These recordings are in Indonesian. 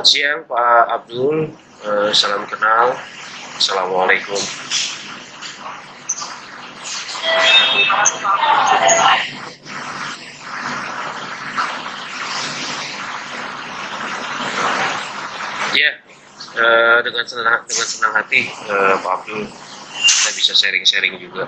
Selamat siang Pak Abdul, salam kenal, Assalamualaikum. Ya, dengan senang hati Pak Abdul, kita bisa sharing-sharing juga.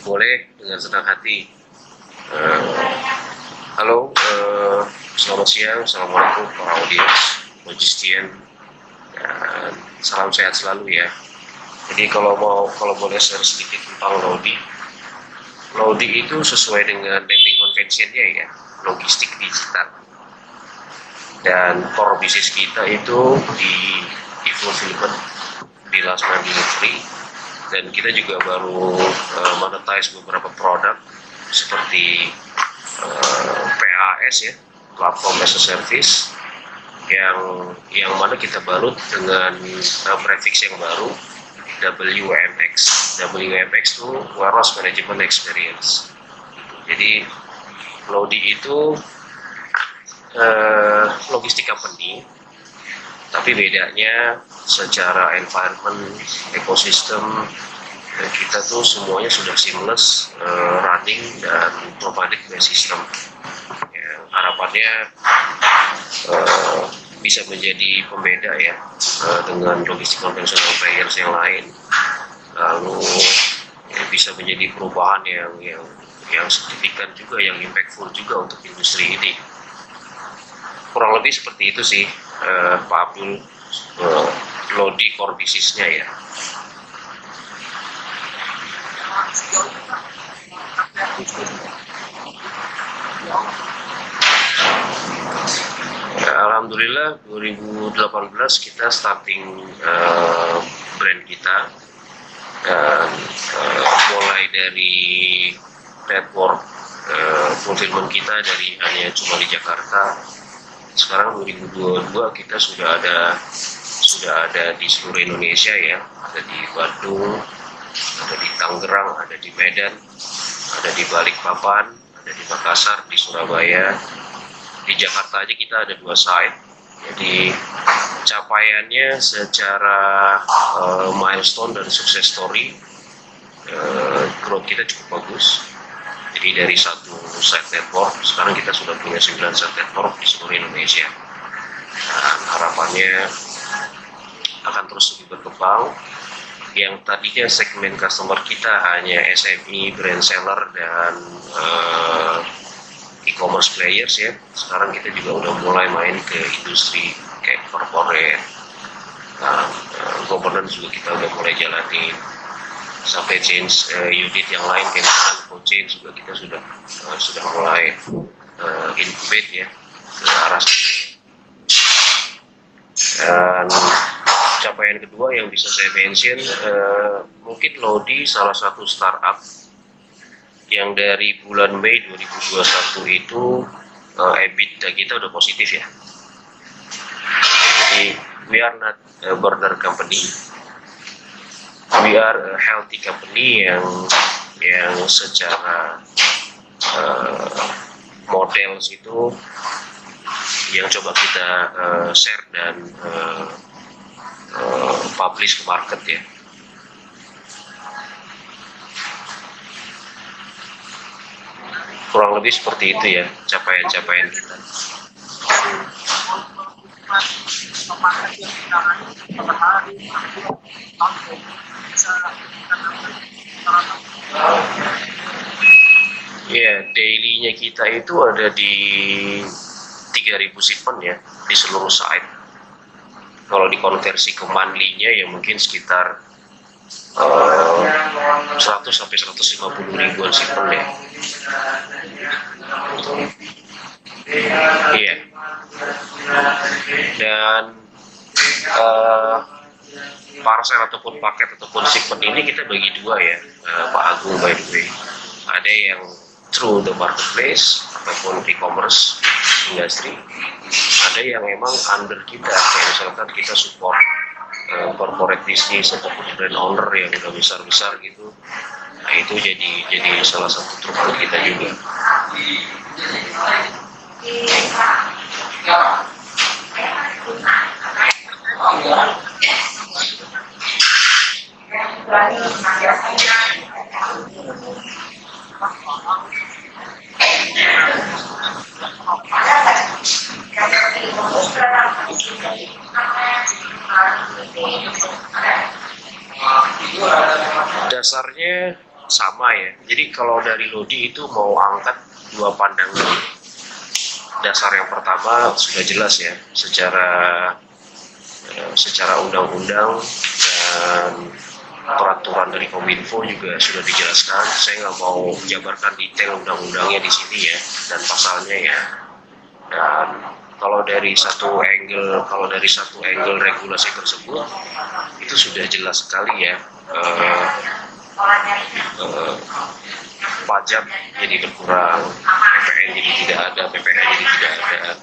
Boleh, dengan senang hati. Halo, selamat siang, Assalamualaikum para audiens, logistien, dan salam sehat selalu ya. Jadi kalau boleh share sedikit tentang Lodi itu sesuai dengan naming convention-nya ya, logistik digital. Dan core bisnis kita itu di fulfillment, di last mile delivery, dan kita juga baru monetize beberapa produk seperti PaaS ya, platform as a service, yang mana kita balut dengan prefix yang baru, WMX. WMX itu Warehouse Management Experience. Jadi Lodi itu logistik company, tapi bedanya secara environment, ekosistem, kita tuh semuanya sudah seamless, running dan provided by system. Ya, harapannya bisa menjadi pembeda ya dengan logistik konvensional players yang lain, lalu bisa menjadi perubahan yang signifikan juga, yang impactful juga untuk industri ini. Kurang lebih seperti itu sih Pak Abdul, Lodi core bisnisnya ya. Alhamdulillah 2018 kita starting brand kita, dan mulai dari network fulfillment kita dari hanya cuma di Jakarta. Sekarang 2022 kita sudah ada di seluruh Indonesia ya, ada di Bandung, ada di Tangerang, ada di Medan, ada di Balikpapan, ada di Makassar, di Surabaya. Di Jakarta aja kita ada 2 site. Jadi capaiannya secara milestone dan success story, growth kita cukup bagus. Jadi dari 1 site network, sekarang kita sudah punya 9 site network di seluruh Indonesia. Dan harapannya akan terus lebih berkembang. Yang tadinya segmen customer kita hanya SME, brand seller, dan e-commerce players ya, sekarang kita juga udah mulai main ke industri kayak corporate, dan governance juga kita udah mulai jalani, sampai change unit yang lain kayak misalkan co-change juga kita sudah mulai incubate ya ke arah sana. Dan capaian kedua yang bisa saya mention, mungkin Lodi salah satu startup yang dari bulan Mei 2021 itu EBITDA kita udah positif ya. Jadi we are not a burner company, we are a healthy company yang secara model itu yang coba kita share dan publish ke market ya. Kurang lebih seperti itu ya capaian-capaian kita. Ya, daily-nya kita itu ada di 3.000 shipment ya di seluruh site. Kalau dikonversi ke monthly-nya ya mungkin sekitar 100 sampai 150 ribuan shipment ya. Iya. Dan parcel ataupun paket ataupun shipment ini kita bagi 2 ya, Pak Agung, by the way. Ada yang through the marketplace ataupun e-commerce industry. Ada yang memang under kita, kayak misalkan kita support corporate business ataupun brand owner yang udah besar-besar gitu. Nah itu jadi salah satu throughput kita juga. Dasarnya sama ya. Jadi kalau dari Lodi itu mau angkat dua pandangan. Dasar yang pertama sudah jelas ya, secara undang-undang dan peraturan dari Kominfo juga sudah dijelaskan. Saya nggak mau jabarkan detail undang-undangnya di sini ya dan pasalnya ya. Dan kalau dari satu angle regulasi tersebut itu sudah jelas sekali ya. Pajak jadi berkurang, PPN jadi tidak ada, PPh jadi tidak ada,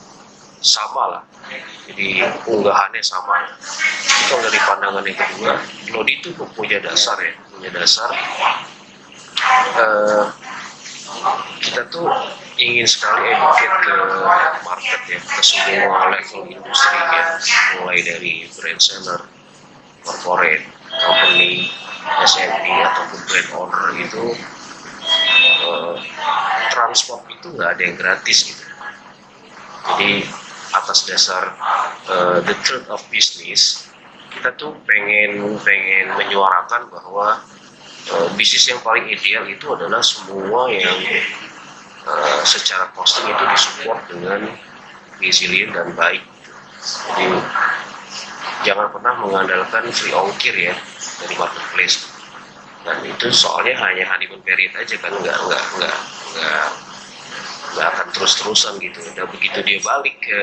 sama lah. Jadi unggahannya sama. Kalau dari pandangan yang kedua, Lodi itu punya dasar ya, kita tuh ingin sekali educate ke market ya, ke semua level industri ya, mulai dari brand seller, corporate, company, SMB ataupun brand owner itu transport itu nggak ada yang gratis gitu. Jadi atas dasar the truth of business, kita tuh pengen menyuarakan bahwa bisnis yang paling ideal itu adalah semua yang secara costing itu disupport dengan resilient dan baik. Jadi jangan pernah mengandalkan free ongkir ya dari marketplace. Dan itu soalnya hanya honeymoon period aja kan, nggak akan terus-terusan gitu. Dan begitu dia balik ke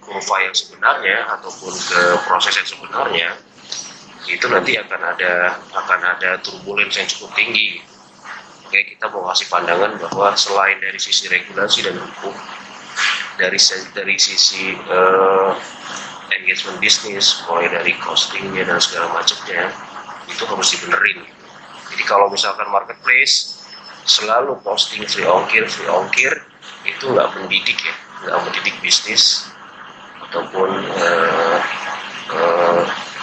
kurva yang sebenarnya ataupun ke proses yang sebenarnya, itu nanti akan ada turbulence yang cukup tinggi. Oke, kita mau kasih pandangan bahwa selain dari sisi regulasi dan hukum, dari sisi engagement bisnis, mulai dari costingnya dan segala macamnya, itu harus dibenerin. Jadi kalau misalkan marketplace selalu posting free ongkir, itu nggak mendidik ya, nggak mendidik bisnis ataupun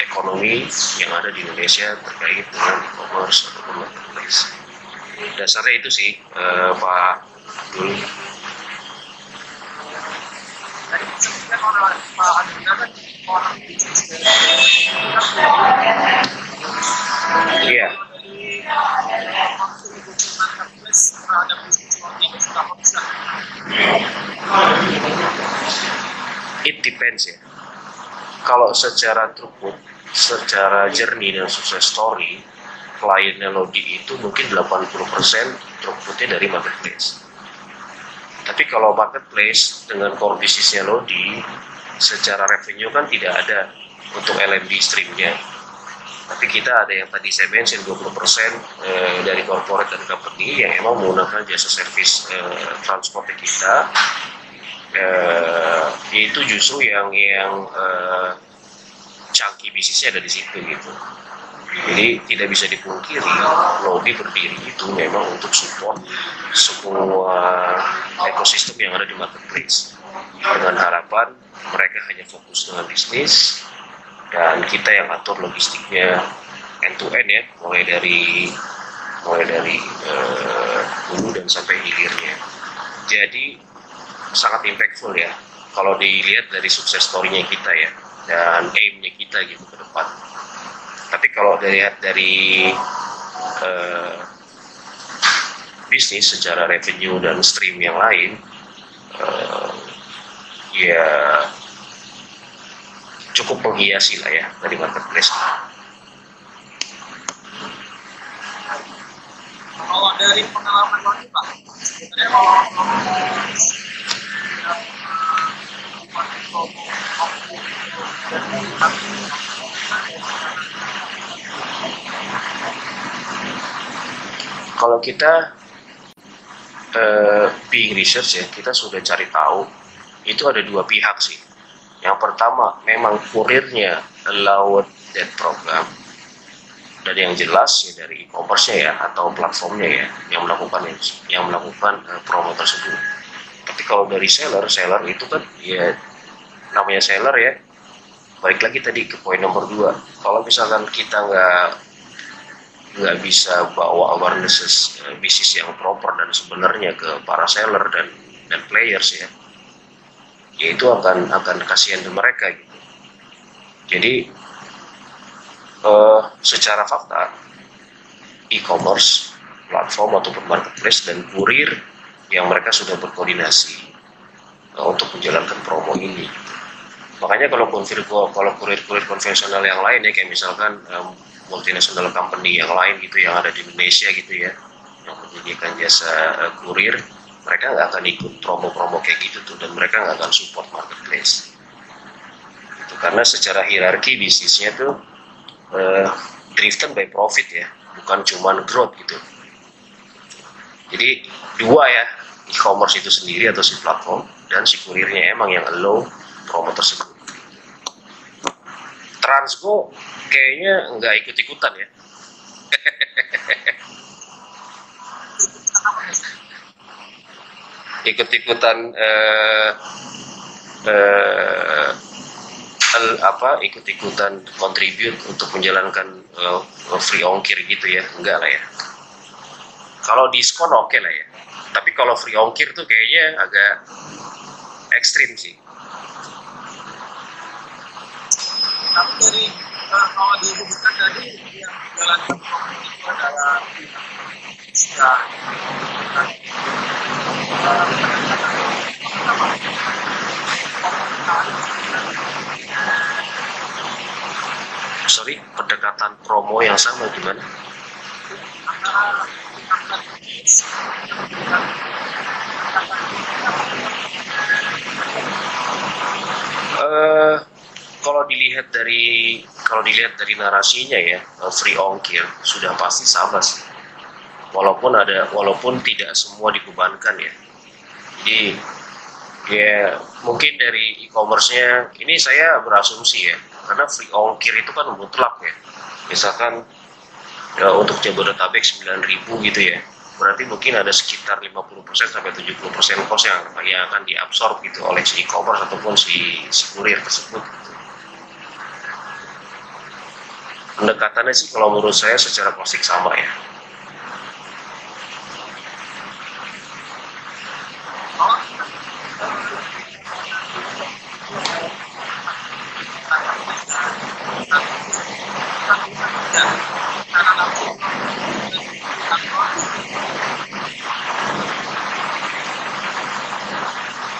ekonomi yang ada di Indonesia terkait dengan e-commerce ataupun marketplace. Dasarnya itu sih, Pak Dul. Iya. It depends ya. Kalau secara throughput, secara journey dan success story, kliennya Lodi itu mungkin 80% throughputnya dari marketplace. Tapi kalau marketplace dengan core bisnisnya Lodi, secara revenue kan tidak ada untuk LMB streamnya. Tapi kita ada yang tadi saya mention 20% dari corporate dan company yang emang menggunakan jasa service transportnya kita. Itu justru yang chunky bisnisnya ada di situ gitu. Jadi tidak bisa dipungkiri Lodi berdiri itu memang untuk support semua ekosistem yang ada di marketplace dengan harapan mereka hanya fokus dengan bisnis dan kita yang atur logistiknya end to end ya, mulai dari hulu dan sampai hilirnya. Jadi sangat impactful ya kalau dilihat dari sukses story-nya kita ya dan aim-nya kita gitu ke depan. Tapi kalau dari bisnis secara revenue dan stream yang lain, ya cukup menghiasi lah ya dari marketplace. Kalau dari pengalaman lagi Pak, sebenarnya kalau kita being research ya, kita sudah cari tahu itu ada dua pihak sih. Yang pertama memang kurirnya allowed that program, dan yang jelas ya dari e-commerce-nya ya atau platformnya ya yang melakukan promo tersebut. Tapi kalau dari seller itu kan ya namanya seller ya, balik lagi tadi ke poin nomor 2, kalau misalkan kita nggak bisa bawa awareness bisnis yang proper dan sebenarnya ke para seller dan players ya itu akan kasihan ke mereka gitu. Jadi secara fakta e-commerce platform ataupun marketplace dan kurir yang mereka sudah berkoordinasi untuk menjalankan promo ini. Makanya kalau kurir-kurir konvensional yang lain ya, kayak misalkan multinational company yang lain gitu yang ada di Indonesia gitu ya, yang menyediakan jasa kurir, mereka nggak akan ikut promo-promo kayak gitu tuh, dan mereka nggak akan support marketplace. Itu karena secara hierarki bisnisnya tuh driven by profit ya, bukan cuman growth gitu. Jadi dua ya, e-commerce itu sendiri atau si platform dan si kurirnya emang yang allow promo tersebut. Transgo kayaknya nggak ikut-ikutan ya. Ikut-ikutan ikut-ikutan contribute untuk menjalankan free ongkir gitu ya, enggak lah ya. Kalau diskon oke lah ya, tapi kalau free ongkir tuh kayaknya agak ekstrim sih. Tapi dari kalau disebutkan tadi yang menjalankan program itu adalah Sorry, pendekatan promo yang sama gimana? Kalau dilihat dari narasinya ya, free ongkir sudah pasti sama sih. Walaupun tidak semua dibebankan ya. Jadi ya mungkin dari e-commerce-nya ini saya berasumsi ya, karena free ongkir itu kan mutlak ya. Misalkan ya, untuk Jabodetabek 9.000 gitu ya, berarti mungkin ada sekitar 50% sampai 70% cost yang akan diabsorb gitu oleh si e-commerce ataupun si kurir tersebut. Pendekatannya sih kalau menurut saya secara klasik sama ya.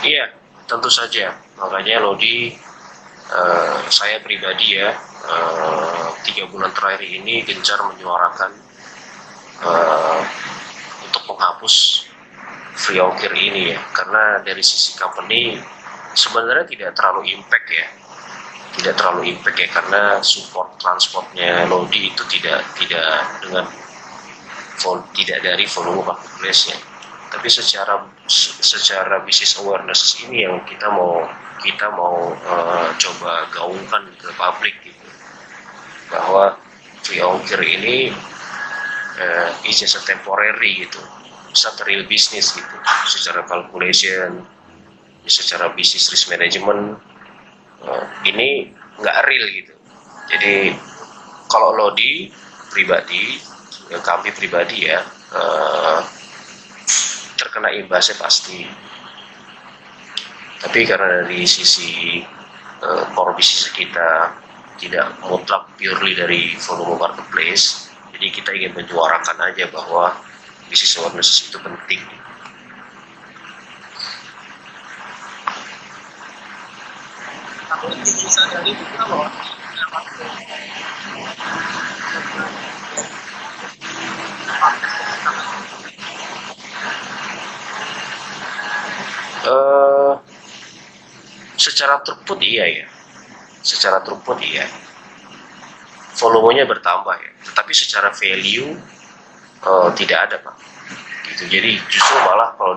Iya, tentu saja. Makanya Lodi, saya pribadi ya, 3 bulan terakhir ini gencar menyuarakan untuk menghapus free ongkir ini ya, karena dari sisi company sebenarnya tidak terlalu impact ya, karena support transportnya Lodi itu tidak dari volume marketplace nya, tapi secara business awareness ini yang kita mau coba gaungkan ke publik gitu, bahwa free ongkir ini is just a temporary gitu, bisa real business gitu, secara calculation, secara business risk management ini nggak real gitu. Jadi kalau Lodi pribadi, ya kami pribadi ya, terkena imbasnya pasti. Tapi karena dari sisi core bisnis kita tidak mutlak purely dari volume marketplace, jadi kita ingin menyuarakan aja bahwa business awareness itu penting. aku bisa dari juga loh. Secara throughput iya, volumenya bertambah ya, tetapi secara value tidak ada Pak, gitu. Jadi justru malah kalau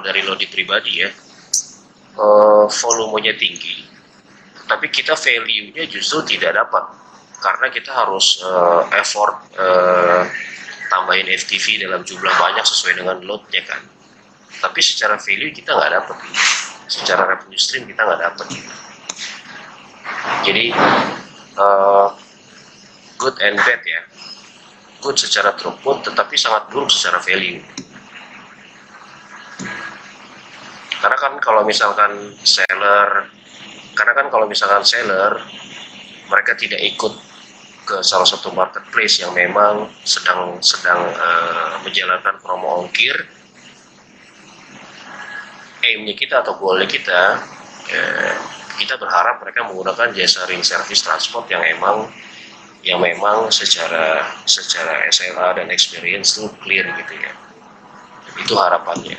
dari Lodi pribadi ya, volumenya tinggi, tapi kita value-nya justru tidak dapat karena kita harus effort tambahin FTV dalam jumlah banyak sesuai dengan load-nya kan. Tapi secara value kita nggak dapat, secara revenue stream kita nggak dapat. Jadi good and bad ya. Good secara throughput, tetapi sangat buruk secara value. Karena kan kalau misalkan seller, mereka tidak ikut ke salah satu marketplace yang memang sedang menjalankan promo ongkir, aim-nya kita atau goal-nya kita, kita berharap mereka menggunakan jasa ring service transport yang memang secara SLA dan experience itu clear gitu ya. Itu harapannya.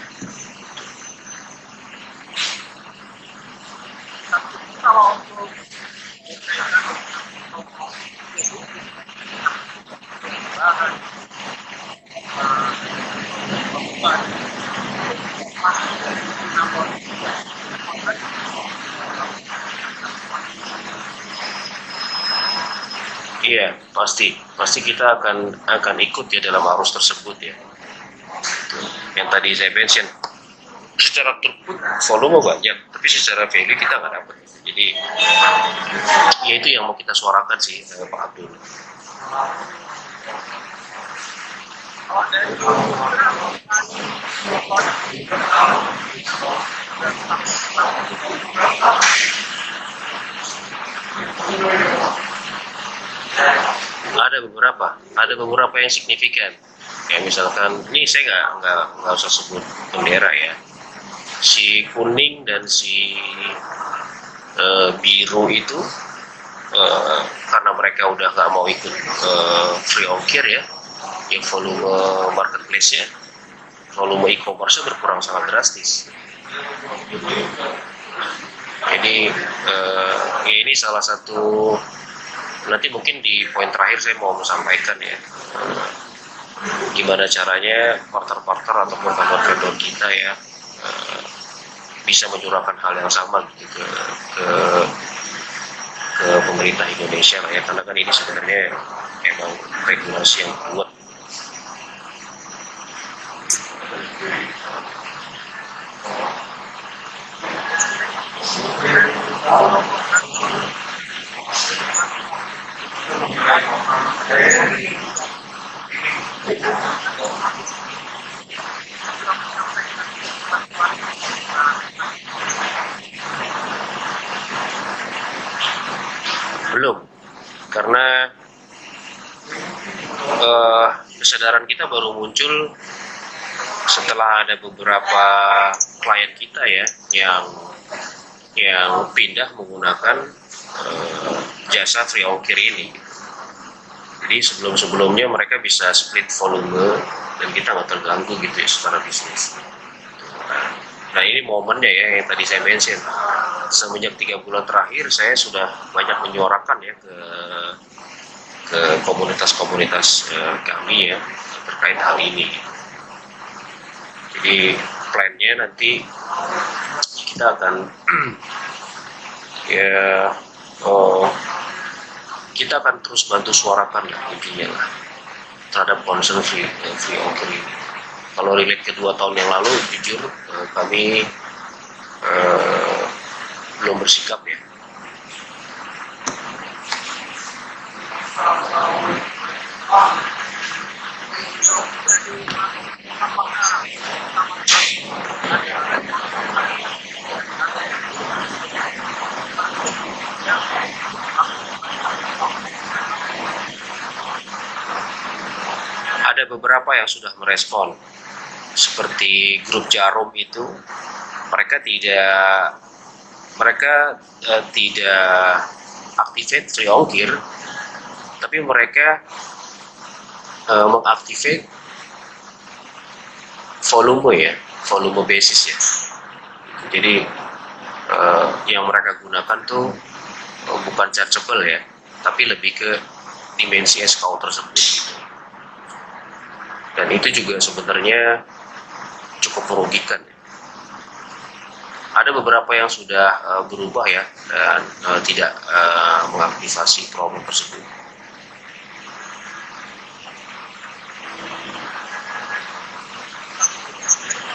Kalau untuk Iya, pasti kita akan ikut ya dalam arus tersebut ya. Yang tadi saya mention, secara throughput volume banyak, tapi secara value kita nggak dapat. Jadi ya itu yang mau kita suarakan sih, Pak Abdul. Ada beberapa yang signifikan. Kayak misalkan, ini saya nggak usah sebut bendera ya. Si kuning dan si biru itu karena mereka udah nggak mau ikut free ongkir ya, yang volume marketplace-nya, volume e-commerce berkurang sangat drastis. Jadi ini salah satu, nanti mungkin di poin terakhir saya mau sampaikan ya, gimana caranya partner-partner ataupun vendor kita ya bisa menyuarakan hal yang sama gitu ke pemerintah Indonesia lah ya, karena kan ini sebenarnya emang regulasi yang kuat. Belum, karena kesadaran kita baru muncul setelah ada beberapa klien kita ya yang pindah menggunakan jasa free ongkir ini. Jadi sebelumnya mereka bisa split volume dan kita nggak terganggu gitu ya secara bisnis. Nah ini momennya ya yang tadi saya mention. Semenjak 3 bulan terakhir saya sudah banyak menyuarakan ya ke komunitas-komunitas kami ya terkait hal ini. Jadi plannya nanti kita akan kita akan terus bantu suarakan lah intinya lah terhadap concern free ongkir ini. Kalau relate ke 2 tahun yang lalu, jujur kami belum bersikap ya. Ada beberapa yang sudah merespon, seperti grup Jarum itu, mereka tidak activate free ongkir, tapi mereka mengaktifate volume basis ya. Jadi yang mereka gunakan tuh bukan chargeable ya, tapi lebih ke dimensi SKU tersebut gitu. dan itu juga sebenarnya cukup merugikan. Ada beberapa yang sudah berubah ya dan tidak mengaktifasi promo tersebut.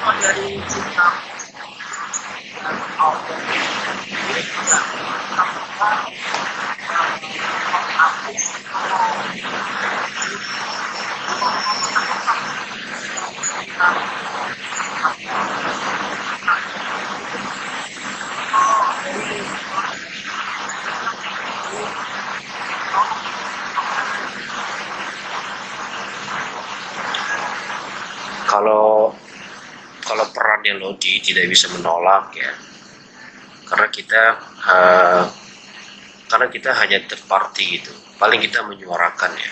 Dari kita kalau perannya Lodi tidak bisa menolak ya, karena kita hanya third party gitu, paling kita menyuarakan ya.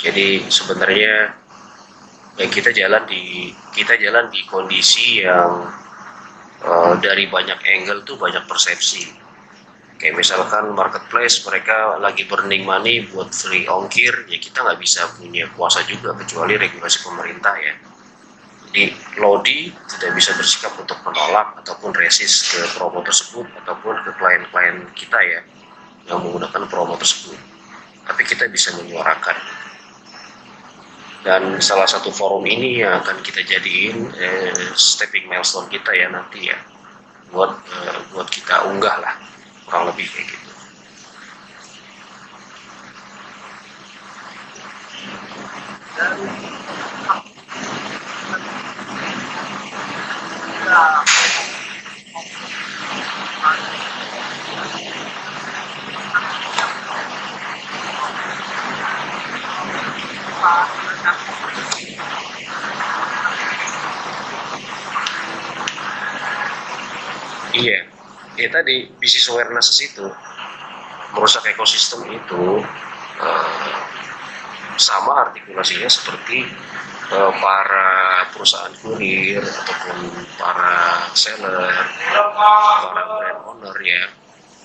Jadi sebenarnya ya kita jalan di kondisi yang dari banyak angle tuh banyak persepsi. Kayak misalkan marketplace mereka lagi burning money buat free ongkir, ya kita nggak bisa punya kuasa juga kecuali regulasi pemerintah ya. Jadi Lodi tidak bisa bersikap untuk menolak ataupun resist ke promo tersebut ataupun ke klien-klien kita ya yang menggunakan promo tersebut. Tapi kita bisa menyuarakan. Dan salah satu forum ini yang akan kita jadiin stepping milestone kita ya nanti ya, buat kita unggah lah, kurang lebih kayak gitu. Iya, ya tadi business awareness itu merusak ekosistem itu sama artikulasinya seperti para perusahaan kurir ataupun para seller, para brand owner ya,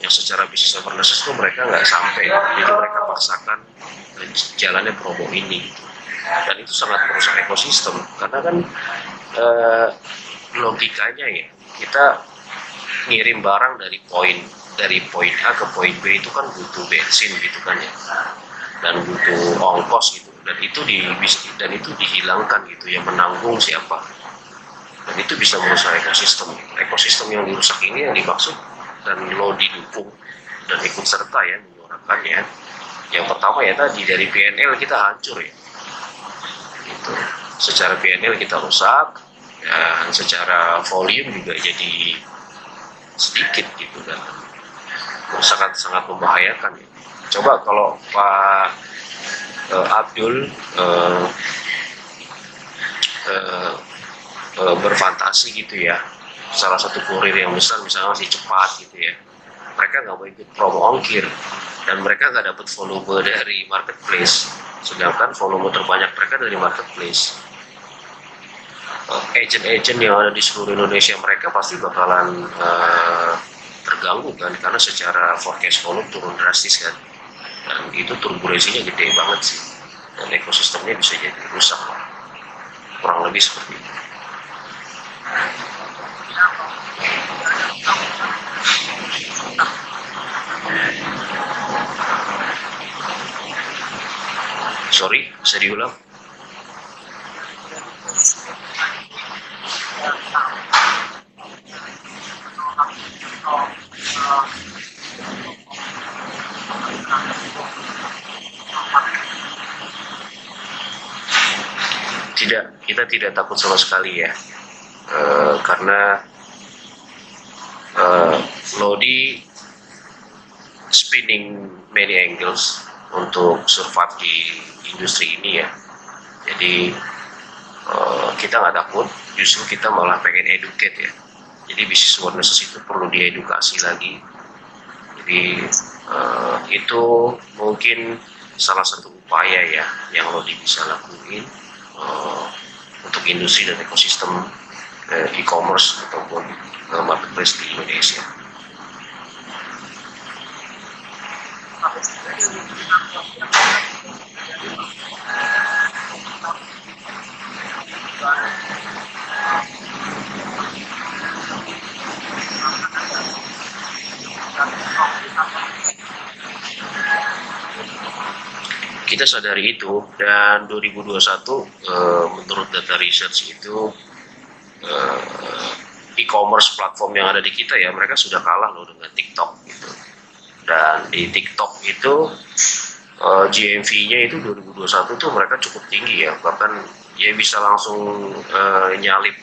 yang secara business awareness itu mereka nggak sampai, jadi mereka paksakan jalannya promo ini, dan itu sangat merusak ekosistem karena kan logikanya ya kita ngirim barang dari poin A ke poin B itu kan butuh bensin gitu kan ya, dan butuh ongkos gitu, dan itu dihilangkan gitu, yang menanggung siapa, dan itu bisa merusak ekosistem yang dirusak ini yang dimaksud dan lo didukung dan ikut serta ya menyuarakannya. Yang pertama ya tadi dari PNL kita hancur ya gitu. Secara PNL kita rusak dan secara volume juga jadi sedikit gitu, dan sangat membahayakan ya. Coba kalau Pak Abdul berfantasi gitu ya, salah satu kurir yang besar misalnya masih cepat gitu ya, mereka nggak mau ikut promo ongkir dan mereka nggak dapat volume dari marketplace, sedangkan volume terbanyak mereka dari marketplace. Agent-agent yang ada di seluruh Indonesia mereka pasti bakalan terganggu kan, karena secara forecast volume turun drastis kan, dan itu turbulensinya gede banget sih, dan ekosistemnya bisa jadi rusak lah, kurang lebih seperti itu. Sorry, bisa diulang? Tidak, kita tidak takut sama sekali ya, karena Lodi spinning many angles untuk survive di industri ini ya. Jadi kita nggak takut, justru kita malah pengen educate ya. Jadi business awareness itu perlu diedukasi lagi. Jadi itu mungkin salah satu upaya ya yang Lodi bisa lakuin untuk industri dan ekosistem e-commerce ataupun marketplace di Indonesia. kita sadari itu, dan 2021 menurut data research itu e-commerce platform yang ada di kita ya, mereka sudah kalah loh dengan TikTok gitu. Dan di TikTok itu GMV-nya itu 2021 tuh mereka cukup tinggi ya, bahkan ya bisa langsung nyalip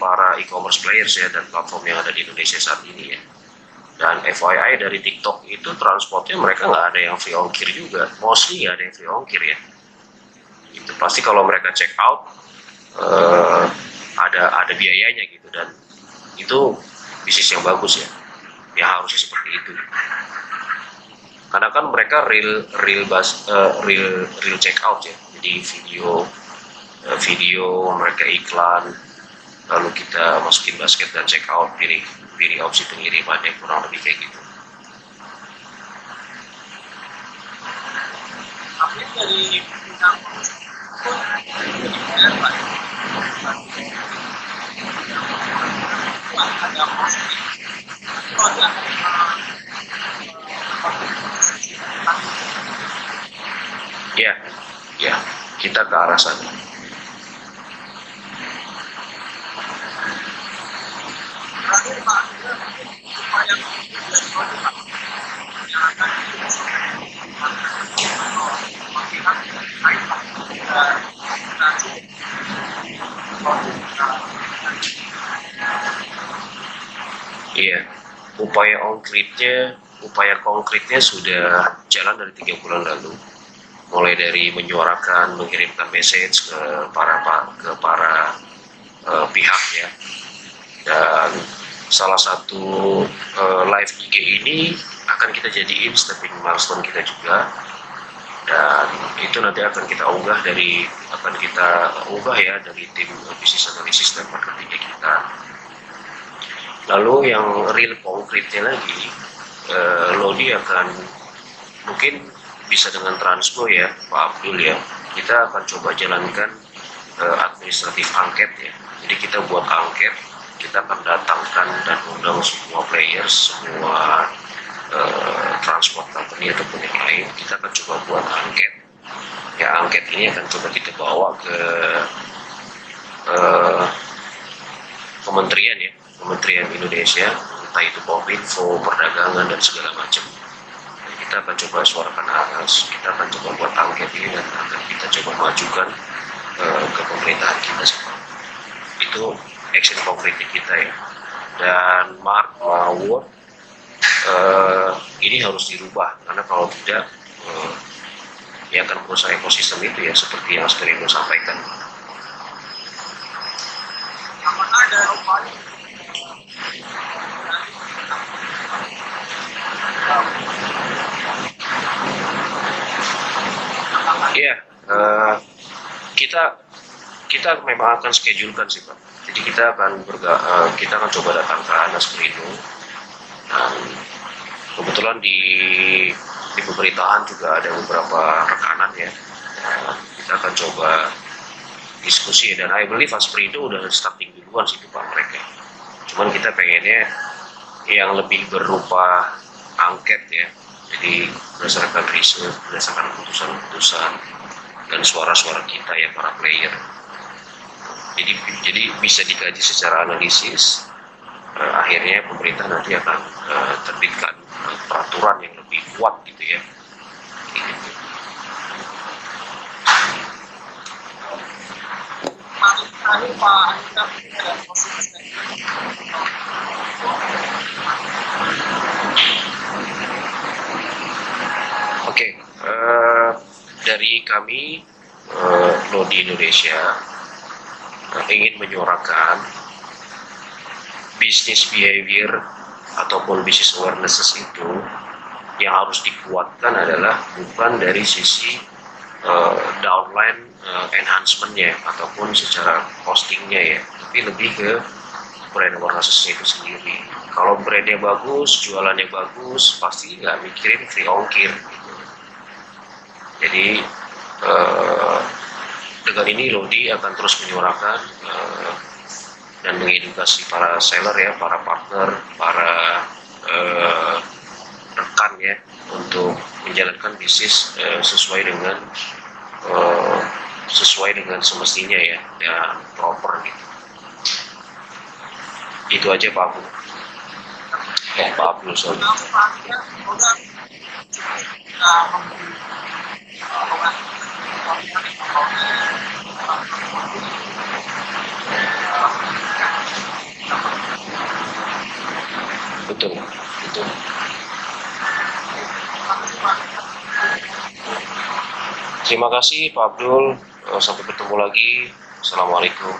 para e-commerce players ya dan platform yang ada di Indonesia saat ini ya. Dan FYI dari TikTok itu transportnya mereka nggak ada yang free ongkir juga, mostly nggak ada yang free ongkir ya. Itu pasti kalau mereka check out ada biayanya gitu, dan itu bisnis yang bagus ya. Ya harusnya seperti itu. Karena kan mereka real check out ya. Jadi video mereka iklan, lalu kita masukin basket dan check out, pilih opsi pengiriman yang kurang lebih kayak gitu. Tapi dari bidang pun ada Pak. Ada positif. Itu ada Ya, kita ke arah sana. terakhir Pak, supaya Pak yang akan Iya, upaya konkretnya sudah jalan dari 3 bulan lalu. Mulai dari menyuarakan, mengirimkan message ke para pihak ya. Dan salah satu live IG ini akan kita jadiin stepping milestone kita juga, dan itu nanti akan kita unggah dari tim bisnis analisis dan marketingnya kita. Lalu yang real konkretnya lagi, Lodi akan mungkin bisa dengan Transpo ya, Pak Abdul ya, kita akan coba jalankan administratif angket ya. Jadi kita buat angket, kita akan datangkan dan undang semua players, semua transport company ataupun yang lain. Kita akan coba buat angket. Ya angket ini akan coba kita bawa ke Kementerian Indonesia, entah itu Kominfo, perdagangan dan segala macam. Kita akan coba suarakan aras, kita akan coba buat angket ini dan akan kita coba majukan ke pemerintahan kita semua. Itu action konkretnya kita ya. Dan mark my word, ini harus dirubah, karena kalau tidak ya akan merusak ekosistem itu ya, seperti yang Mas Perindo sampaikan. apakah ada upaya Iya, kita memang akan schedulekan sih Pak. Jadi kita akan coba datang ke Mas Perindo, dan kebetulan di pemerintahan juga ada beberapa rekanan ya. Kita akan coba diskusi, dan I believe Mas Perindo udah starting duluan sih Pak mereka. Cuman kita pengennya yang lebih berupa angket ya. Jadi berdasarkan riset, berdasarkan keputusan-keputusan dan suara-suara kita ya para player. Jadi bisa dikaji secara analisis. Akhirnya pemerintah nanti akan terbitkan peraturan yang lebih kuat gitu ya. Gitu. terakhir Pak Andika ada posisi Oke, dari kami Lodi Indonesia ingin menyuarakan bisnis behavior ataupun business awareness itu yang harus dikuatkan adalah bukan dari sisi downline enhancement-nya ataupun secara costingnya ya, tapi lebih ke brand awareness-nya itu sendiri. Kalau brandnya bagus, jualannya bagus, pasti nggak mikirin free ongkir gitu. Jadi dengan ini Lodi akan terus menyuarakan dan mengedukasi para seller ya, para partner, para rekan ya, untuk menjalankan bisnis sesuai dengan semestinya ya, dan proper gitu. Itu aja Pak Abdul. Pak Abdul, sorry. Betul, betul. Terima kasih Pak Abdul. Sampai ketemu lagi. Assalamualaikum.